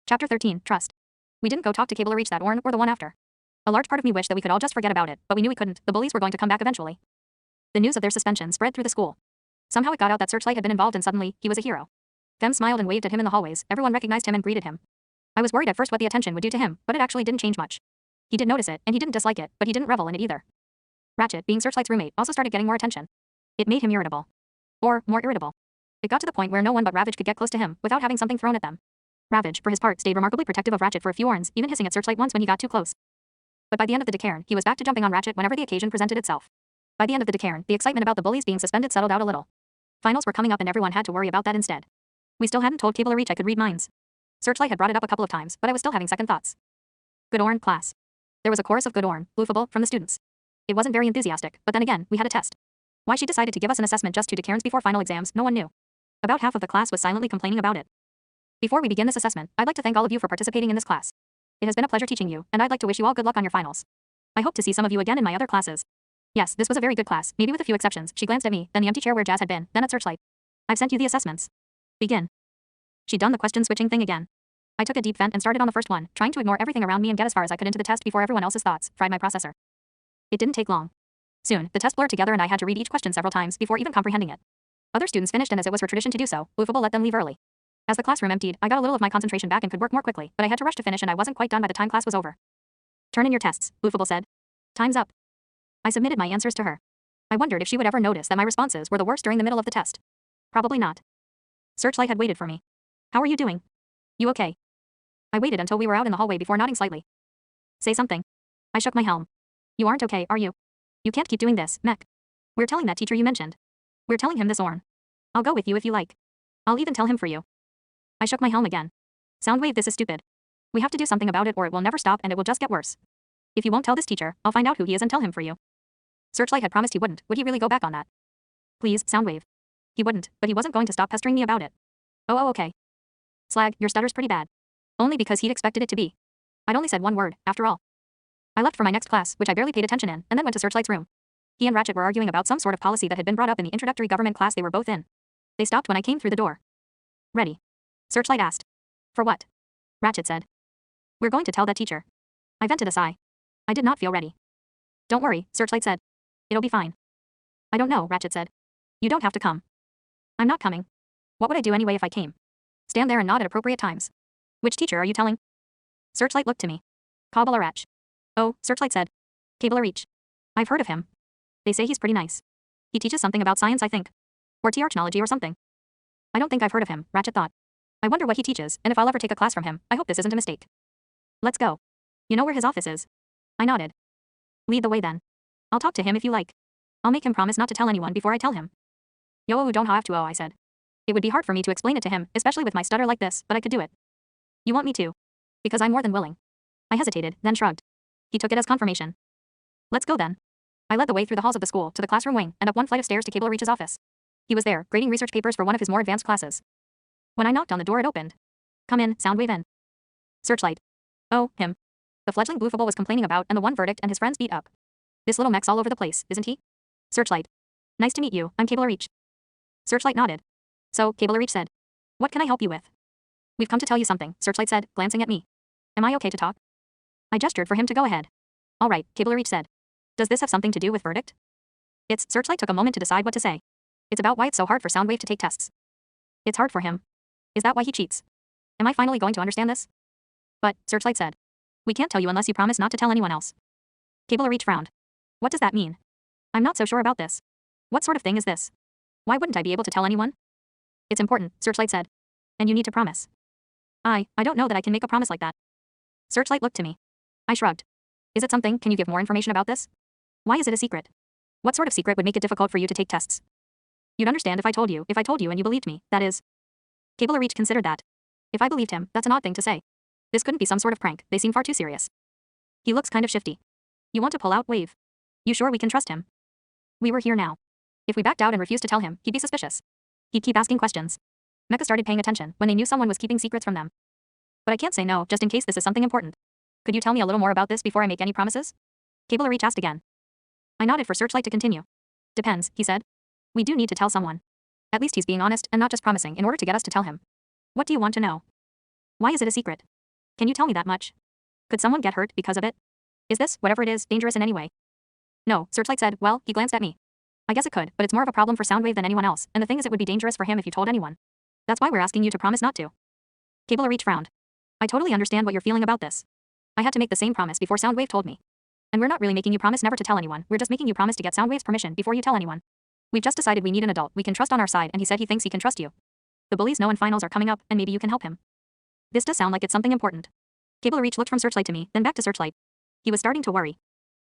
Chapter 13, Trust. We didn't go talk to Cable Reach that or the one after. A large part of me wished that we could all just forget about it, but we knew we couldn't. The bullies were going to come back eventually. The news of their suspension spread through the school. Somehow it got out that Searchlight had been involved and suddenly, he was a hero. Them smiled and waved at him in the hallways, everyone recognized him and greeted him. I was worried at first what the attention would do to him, but it actually didn't change much. He did notice it, and he didn't dislike it, but he didn't revel in it either. Ratchet, being Searchlight's roommate, also started getting more attention. It made him irritable. Or, more irritable. It got to the point where no one but Ravage could get close to him, without having something thrown at them. Ravage, for his part, stayed remarkably protective of Ratchet for a few warns, even hissing at Searchlight once when he got too close. But by the end of the Decairn, he was back to jumping on Ratchet whenever the occasion presented itself. By the end of the Decairn, the excitement about the bullies being suspended settled out a little. Finals were coming up and everyone had to worry about that instead. We still hadn't told Cable Reach I could read minds. Searchlight had brought it up a couple of times, but I was still having second thoughts. Good Orn, class. There was a chorus of good Orn, bluffable, from the students. It wasn't very enthusiastic, but then again, we had a test. Why she decided to give us an assessment just 2 Decairns before final exams, no one knew. About half of the class was silently complaining about it. Before we begin this assessment, I'd like to thank all of you for participating in this class. It has been a pleasure teaching you, and I'd like to wish you all good luck on your finals. I hope to see some of you again in my other classes. Yes, this was a very good class, maybe with a few exceptions. She glanced at me, then the empty chair where Jazz had been, then at Searchlight. I've sent you the assessments. Begin. She'd done the question switching thing again. I took a deep vent and started on the first one, trying to ignore everything around me and get as far as I could into the test before everyone else's thoughts fried my processor. It didn't take long. Soon, the test blurred together and I had to read each question several times before even comprehending it. Other students finished and as it was her tradition to do so, Bluffable let them leave early. As the classroom emptied, I got a little of my concentration back and could work more quickly, but I had to rush to finish and I wasn't quite done by the time class was over. Turn in your tests, Bluffable said. Time's up. I submitted my answers to her. I wondered if she would ever notice that my responses were the worst during the middle of the test. Probably not. Searchlight had waited for me. How are you doing? You okay? I waited until we were out in the hallway before nodding slightly. Say something. I shook my helm. You aren't okay, are you? You can't keep doing this, Mech. We're telling that teacher you mentioned. We're telling him this, Orn. I'll go with you if you like. I'll even tell him for you. I shook my helm again. Soundwave, this is stupid. We have to do something about it or it will never stop and it will just get worse. If you won't tell this teacher, I'll find out who he is and tell him for you. Searchlight had promised he wouldn't. Would he really go back on that? Please, Soundwave. He wouldn't, but he wasn't going to stop pestering me about it. Oh, okay. Slag, your stutter's pretty bad. Only because he'd expected it to be. I'd only said one word, after all. I left for my next class, which I barely paid attention in, and then went to Searchlight's room. He and Ratchet were arguing about some sort of policy that had been brought up in the introductory government class they were both in. They stopped when I came through the door. Ready? Searchlight asked. For what? Ratchet said. We're going to tell that teacher. I vented a sigh. I did not feel ready. Don't worry, Searchlight said. It'll be fine. I don't know, Ratchet said. You don't have to come. I'm not coming. What would I do anyway if I came? Stand there and nod at appropriate times. Which teacher are you telling? Searchlight looked to me. Kabbalarach. Oh, Searchlight said. Cable Reach. I've heard of him. They say he's pretty nice. He teaches something about science, I think. Or T-archnology or something. I don't think I've heard of him, Ratchet thought. I wonder what he teaches, and if I'll ever take a class from him, I hope this isn't a mistake. Let's go. You know where his office is? I nodded. Lead the way then. I'll talk to him if you like. I'll make him promise not to tell anyone before I tell him. Yo, don't have to, I said. It would be hard for me to explain it to him, especially with my stutter like this, but I could do it. You want me to? Because I'm more than willing. I hesitated, then shrugged. He took it as confirmation. Let's go then. I led the way through the halls of the school to the classroom wing and up one flight of stairs to Cable Reach's office. He was there, grading research papers for one of his more advanced classes. When I knocked on the door, it opened. Come in, Soundwave in. Searchlight. Oh, him. The fledgling Bluffable was complaining about and the one verdict and his friends beat up. This little mech's all over the place, isn't he? Searchlight. Nice to meet you, I'm Cable Reach. Searchlight nodded. So, Cable Reach said. What can I help you with? We've come to tell you something, Searchlight said, glancing at me. Am I okay to talk? I gestured for him to go ahead. All right, Cable Reach said. Does this have something to do with verdict? Searchlight took a moment to decide what to say. It's about why it's so hard for Soundwave to take tests. It's hard for him. Is that why he cheats? Am I finally going to understand this? But, Searchlight said. We can't tell you unless you promise not to tell anyone else. Cable Reach frowned. What does that mean? I'm not so sure about this. What sort of thing is this? Why wouldn't I be able to tell anyone? It's important, Searchlight said. And you need to promise. I don't know that I can make a promise like that. Searchlight looked to me. I shrugged. Is it something? Can you give more information about this? Why is it a secret? What sort of secret would make it difficult for you to take tests? You'd understand if I told you and you believed me, that is. Cable Reach considered that. If I believed him, that's an odd thing to say. This couldn't be some sort of prank, they seem far too serious. He looks kind of shifty. You want to pull out, Wave? You sure we can trust him? We were here now. If we backed out and refused to tell him, he'd be suspicious. He'd keep asking questions. Mecha started paying attention when they knew someone was keeping secrets from them. But I can't say no, just in case this is something important. Could you tell me a little more about this before I make any promises? Cable Reach asked again. I nodded for Searchlight to continue. Depends, he said. We do need to tell someone. At least he's being honest and not just promising in order to get us to tell him. What do you want to know? Why is it a secret? Can you tell me that much? Could someone get hurt because of it? Is this, whatever it is, dangerous in any way? No, Searchlight said. Well, he glanced at me. I guess it could, but it's more of a problem for Soundwave than anyone else, and the thing is it would be dangerous for him if you told anyone. That's why we're asking you to promise not to. Cable Reach frowned. I totally understand what you're feeling about this. I had to make the same promise before Soundwave told me. And we're not really making you promise never to tell anyone, we're just making you promise to get Soundwave's permission before you tell anyone. We've just decided we need an adult we can trust on our side, and he said he thinks he can trust you. The bullies know and finals are coming up, and maybe you can help him. This does sound like it's something important. Cable Reach looked from Searchlight to me, then back to Searchlight. He was starting to worry.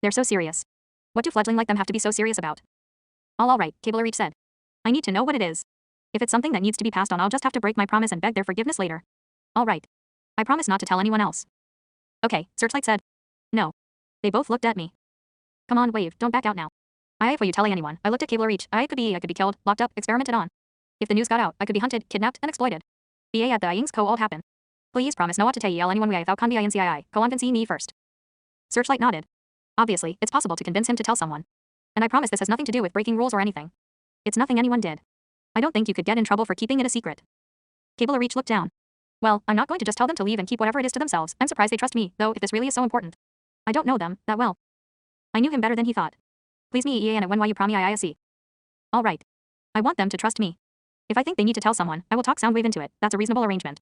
They're so serious. What do fledgling like them have to be so serious about? All right, Cable Reach said. I need to know what it is. If it's something that needs to be passed on, I'll just have to break my promise and beg their forgiveness later. All right. I promise not to tell anyone else. Okay, Searchlight said. No. They both looked at me. Come on, Wave, don't back out now. I for you telling anyone. I looked at Cable Reach. I could be killed, locked up, experimented on. If the news got out, I could be hunted, kidnapped, and exploited. Ba at the Yings ko all happen. Please promise no to tell anyone we without con BINCII, convince me first. Searchlight nodded. Obviously, it's possible to convince him to tell someone. And I promise this has nothing to do with breaking rules or anything. It's nothing anyone did. I don't think you could get in trouble for keeping it a secret. Cable Reach looked down. Well, I'm not going to just tell them to leave and keep whatever it is to themselves. I'm surprised they trust me, though, if this really is so important. I don't know them that well. I knew him better than he thought. Please me and when why you promise IISC. All right. I want them to trust me. If I think they need to tell someone, I will talk Soundwave into it. That's a reasonable arrangement.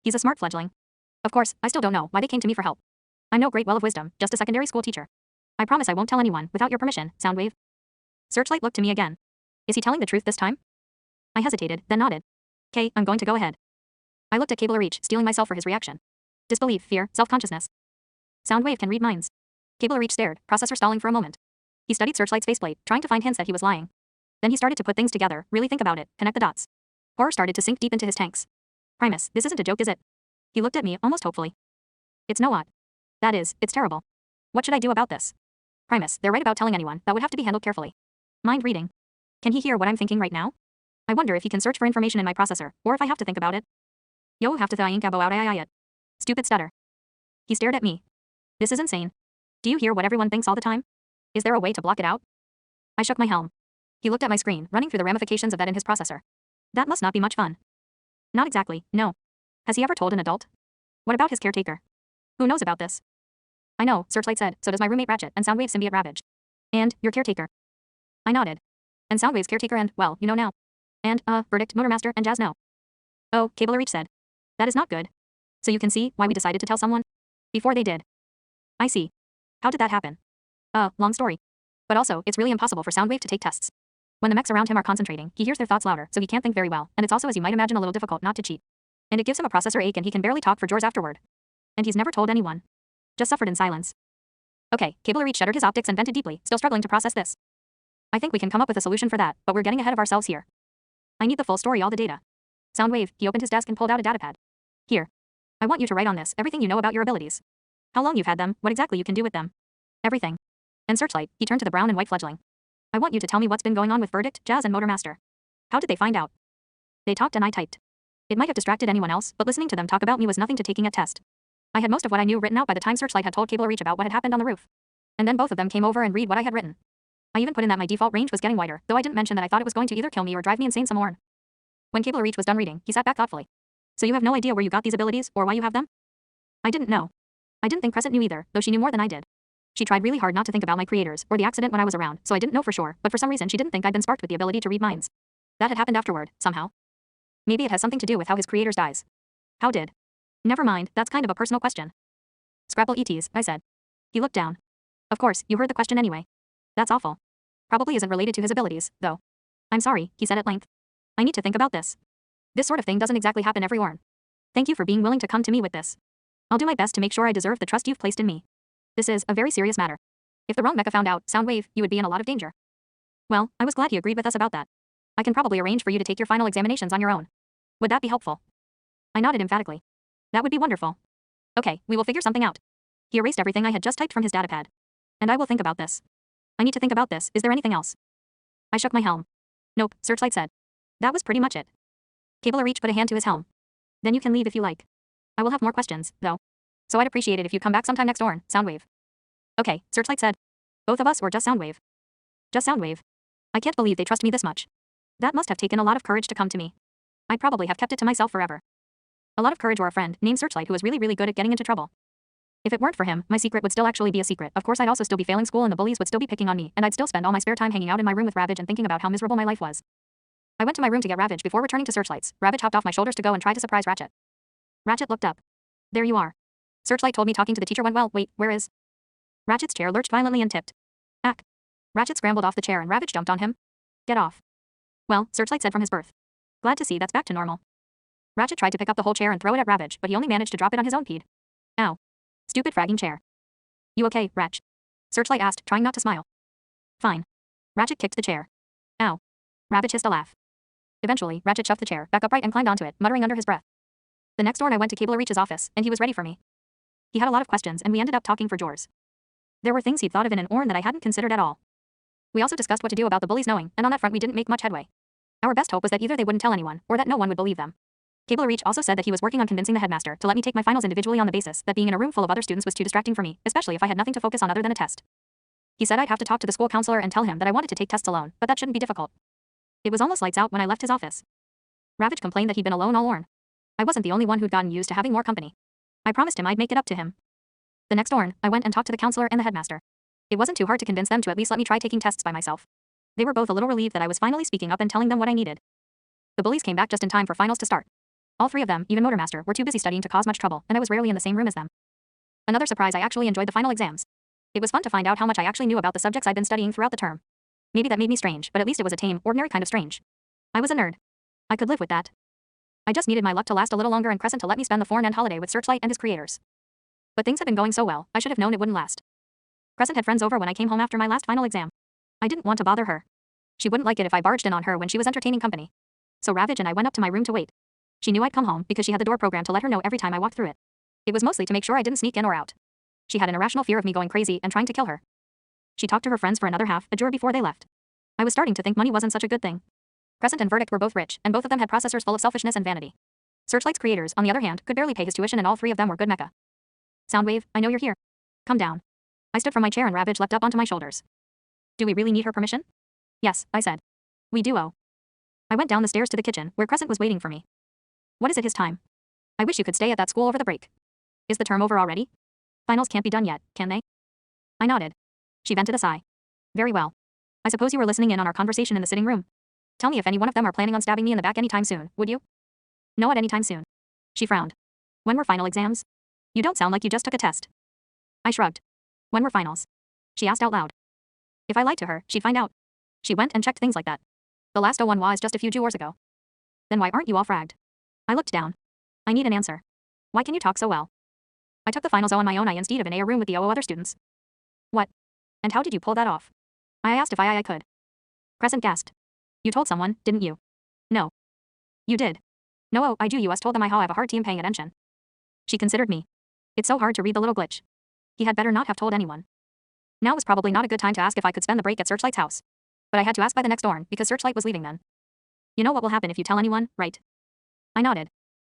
He's a smart fledgling. Of course, I still don't know why they came to me for help. I'm no great well of wisdom, just a secondary school teacher. I promise I won't tell anyone without your permission, Soundwave. Searchlight looked to me again. Is he telling the truth this time? I hesitated, then nodded. Okay, I'm going to go ahead. I looked at Cable Reach, steeling myself for his reaction. Disbelief, fear, self-consciousness. Soundwave can read minds. Cable Reach stared, processor stalling for a moment. He studied Searchlight's faceplate, trying to find hints that he was lying. Then he started to put things together, really think about it, connect the dots. Horror started to sink deep into his tanks. Primus, this isn't a joke, is it? He looked at me, almost hopefully. It's no what. That is, it's terrible. What should I do about this? Primus, they're right about telling anyone, that would have to be handled carefully. Mind reading. Can he hear what I'm thinking right now? I wonder if he can search for information in my processor, or if I have to think about it. Yo have to think about it. Stupid stutter. He stared at me. This is insane. Do you hear what everyone thinks all the time? Is there a way to block it out? I shook my helm. He looked at my screen, running through the ramifications of that in his processor. That must not be much fun. Not exactly, no. Has he ever told an adult? What about his caretaker? Who knows about this? I know, Searchlight said, so does my roommate Ratchet and Soundwave symbiote Ravage. And, your caretaker. I nodded. And Soundwave's caretaker and, well, you know now. And, Verdict, Motormaster, and Jazz know. Oh, Cable Reach said. That is not good. So you can see why we decided to tell someone? Before they did. I see. How did that happen? Long story. But also, it's really impossible for Soundwave to take tests. When the mechs around him are concentrating, he hears their thoughts louder, so he can't think very well, and it's also, as you might imagine, a little difficult not to cheat. And it gives him a processor ache and he can barely talk for drawers afterward. And he's never told anyone. Just suffered in silence. Okay, Cable Reach shuttered his optics and vented deeply, still struggling to process this. I think we can come up with a solution for that, but we're getting ahead of ourselves here. I need the full story, all the data. Soundwave, he opened his desk and pulled out a datapad. Here. I want you to write on this everything you know about your abilities. How long you've had them, what exactly you can do with them. Everything. And Searchlight, he turned to the brown and white fledgling. I want you to tell me what's been going on with Verdict, Jazz, and Motormaster. How did they find out? They talked and I typed. It might have distracted anyone else, but listening to them talk about me was nothing to taking a test. I had most of what I knew written out by the time Searchlight had told Cable Reach about what had happened on the roof. And then both of them came over and read what I had written. I even put in that my default range was getting wider, though I didn't mention that I thought it was going to either kill me or drive me insane some more. When Cable Reach was done reading, he sat back thoughtfully. So you have no idea where you got these abilities, or why you have them? I didn't know. I didn't think Crescent knew either, though she knew more than I did. She tried really hard not to think about my creators, or the accident when I was around, so I didn't know for sure, but for some reason she didn't think I'd been sparked with the ability to read minds. That had happened afterward, somehow. Maybe it has something to do with how his creators dies. How did? Never mind, that's kind of a personal question. Scrapple ETs, I said. He looked down. Of course, you heard the question anyway. That's awful. Probably isn't related to his abilities, though. I'm sorry, he said at length. I need to think about this. This sort of thing doesn't exactly happen every Orn. Thank you for being willing to come to me with this. I'll do my best to make sure I deserve the trust you've placed in me. This is a very serious matter. If the wrong mecha found out, Soundwave, you would be in a lot of danger. Well, I was glad he agreed with us about that. I can probably arrange for you to take your final examinations on your own. Would that be helpful? I nodded emphatically. That would be wonderful. Okay, we will figure something out. He erased everything I had just typed from his datapad. And I will think about this. I need to think about this. Is there anything else? I shook my helm. Nope, Searchlight said. That was pretty much it. Cable Reach put a hand to his helm. Then you can leave if you like. I will have more questions, though. So I'd appreciate it if you'd come back sometime next Orn, Soundwave. Okay, Searchlight said. Both of us or just Soundwave? Just Soundwave. I can't believe they trust me this much. That must have taken a lot of courage to come to me. I'd probably have kept it to myself forever. A lot of courage or a friend named Searchlight who was really good at getting into trouble. If it weren't for him, my secret would still actually be a secret. Of course I'd also still be failing school and the bullies would still be picking on me, and I'd still spend all my spare time hanging out in my room with Ravage and thinking about how miserable my life was. I went to my room to get Ravage before returning to Searchlight's. Ravage hopped off my shoulders to go and try to surprise Ratchet. Ratchet looked up. There you are. Searchlight told me talking to the teacher went well. Wait, where is? Ratchet's chair lurched violently and tipped. Ack. Ratchet scrambled off the chair and Ravage jumped on him. Get off. Well, Searchlight said from his berth. Glad to see that's back to normal. Ratchet tried to pick up the whole chair and throw it at Ravage, but he only managed to drop it on his own peed. Ow. Stupid fragging chair. You okay, Ratch? Searchlight asked, trying not to smile. Fine. Ratchet kicked the chair. Ow. Ravage hissed a laugh. Eventually, Ratchet shoved the chair back upright and climbed onto it, muttering under his breath. The next morning I went to Cable Reach's office, and he was ready for me. He had a lot of questions, and we ended up talking for hours. There were things he'd thought of in an Orn that I hadn't considered at all. We also discussed what to do about the bullies knowing, and on that front we didn't make much headway. Our best hope was that either they wouldn't tell anyone, or that no one would believe them. Cable Reach also said that he was working on convincing the headmaster to let me take my finals individually on the basis that being in a room full of other students was too distracting for me, especially if I had nothing to focus on other than a test. He said I'd have to talk to the school counselor and tell him that I wanted to take tests alone, but that shouldn't be difficult. It was almost lights out when I left his office. Ravage complained that he'd been alone all Orn. I wasn't the only one who'd gotten used to having more company. I promised him I'd make it up to him. The next Orn, I went and talked to the counselor and the headmaster. It wasn't too hard to convince them to at least let me try taking tests by myself. They were both a little relieved that I was finally speaking up and telling them what I needed. The bullies came back just in time for finals to start. All three of them, even Motormaster, were too busy studying to cause much trouble, and I was rarely in the same room as them. Another surprise, I actually enjoyed the final exams. It was fun to find out how much I actually knew about the subjects I'd been studying throughout the term. Maybe that made me strange, but at least it was a tame, ordinary kind of strange. I was a nerd. I could live with that. I just needed my luck to last a little longer and Crescent to let me spend the foreign-end holiday with Searchlight and his creators. But things had been going so well, I should have known it wouldn't last. Crescent had friends over when I came home after my last final exam. I didn't want to bother her. She wouldn't like it if I barged in on her when she was entertaining company. So Ravage and I went up to my room to wait. She knew I'd come home because she had the door programmed to let her know every time I walked through it. It was mostly to make sure I didn't sneak in or out. She had an irrational fear of me going crazy and trying to kill her. She talked to her friends for another half a hour before they left. I was starting to think money wasn't such a good thing. Crescent and Verdict were both rich, and both of them had processors full of selfishness and vanity. Searchlight's creators, on the other hand, could barely pay his tuition and all three of them were good mecha. Soundwave, I know you're here. Come down. I stood from my chair and Ravage leapt up onto my shoulders. Do we really need her permission? Yes, I said. We do. Oh. I went down the stairs to the kitchen, where Crescent was waiting for me. What is it his time? I wish you could stay at that school over the break. Is the term over already? Finals can't be done yet, can they? I nodded. She vented a sigh. Very well. I suppose you were listening in on our conversation in the sitting room. Tell me if any one of them are planning on stabbing me in the back anytime soon, would you? No, at any time soon. She frowned. When were final exams? You don't sound like you just took a test. I shrugged. When were finals? She asked out loud. If I lied to her, she'd find out. She went and checked things like that. The last O1 was just a few hours ago. Then why aren't you all fragged? I looked down. I need an answer. Why can you talk so well? I took the finals O on my own instead of in a room with the O other students. What? And how did you pull that off? I asked if I could. Crescent gasped. You told someone, didn't you? No. You did. No, oh, I do. You told them I have a hard time paying attention. She considered me. It's so hard to read the little glitch. He had better not have told anyone. Now was probably not a good time to ask if I could spend the break at Searchlight's house. But I had to ask by the next Orn because Searchlight was leaving then. You know what will happen if you tell anyone, right? I nodded.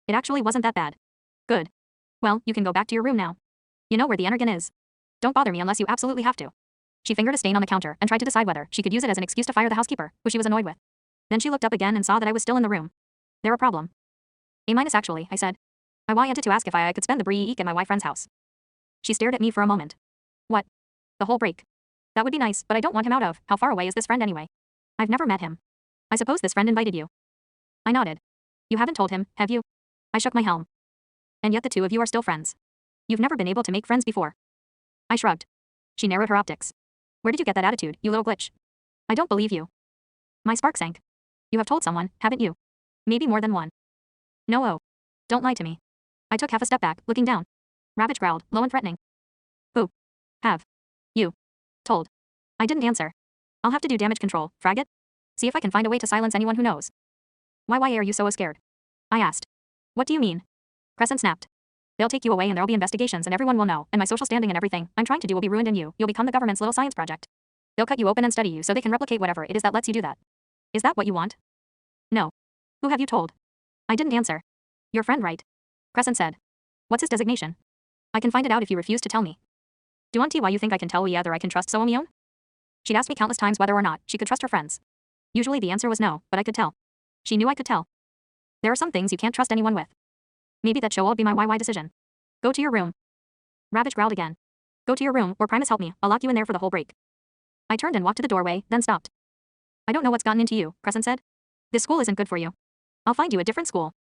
It actually wasn't that bad. Good. Well, you can go back to your room now. You know where the energon is. Don't bother me unless you absolutely have to. She fingered a stain on the counter and tried to decide whether she could use it as an excuse to fire the housekeeper, who she was annoyed with. Then she looked up again and saw that I was still in the room. There a problem. A- actually, I said. I wanted to ask if I could spend the break at my friend's house. She stared at me for a moment. What? The whole break. That would be nice, but I don't want him out of. How far away is this friend anyway? I've never met him. I suppose this friend invited you. I nodded. You haven't told him, have you? I shook my helm. And yet the two of you are still friends. You've never been able to make friends before. I shrugged. She narrowed her optics. Where did you get that attitude, you little glitch? I don't believe you. My spark sank. You have told someone, haven't you? Maybe more than one. No, oh. Don't lie to me. I took half a step back, looking down. Ravage growled, low and threatening. Who? Have. You. Told. I didn't answer. I'll have to do damage control, frag it? See if I can find a way to silence anyone who knows. Why are you so scared? I asked. What do you mean? Crescent snapped. They'll take you away and there'll be investigations and everyone will know, and my social standing and everything I'm trying to do will be ruined and you'll become the government's little science project. They'll cut you open and study you so they can replicate whatever it is that lets you do that. Is that what you want? No. Who have you told? I didn't answer. Your friend, right? Crescent said. What's his designation? I can find it out if you refuse to tell me. Do auntie why you think I can tell whether I can trust Soamion? She'd asked me countless times whether or not she could trust her friends. Usually the answer was no, but I could tell. She knew I could tell. There are some things you can't trust anyone with. Maybe that show will be my YY decision. Go to your room. Ravage growled again. Go to your room, or Primus help me, I'll lock you in there for the whole break. I turned and walked to the doorway, then stopped. I don't know what's gotten into you, Crescent said. This school isn't good for you. I'll find you a different school.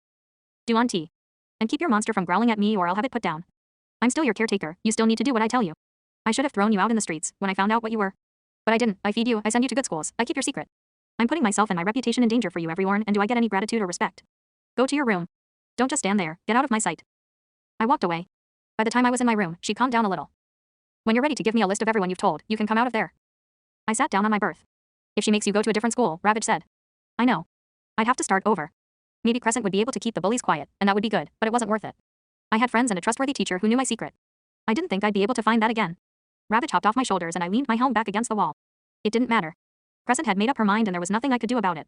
Do on tea. And keep your monster from growling at me or I'll have it put down. I'm still your caretaker, you still need to do what I tell you. I should have thrown you out in the streets when I found out what you were. But I didn't, I feed you, I send you to good schools, I keep your secret. I'm putting myself and my reputation in danger for you, everyone, and do I get any gratitude or respect? Go to your room. Don't just stand there, get out of my sight. I walked away. By the time I was in my room, she calmed down a little. When you're ready to give me a list of everyone you've told, you can come out of there. I sat down on my berth. If she makes you go to a different school, Ravage said. I know. I'd have to start over. Maybe Crescent would be able to keep the bullies quiet, and that would be good, but it wasn't worth it. I had friends and a trustworthy teacher who knew my secret. I didn't think I'd be able to find that again. Ravage hopped off my shoulders and I leaned my helm back against the wall. It didn't matter. Crescent had made up her mind and there was nothing I could do about it.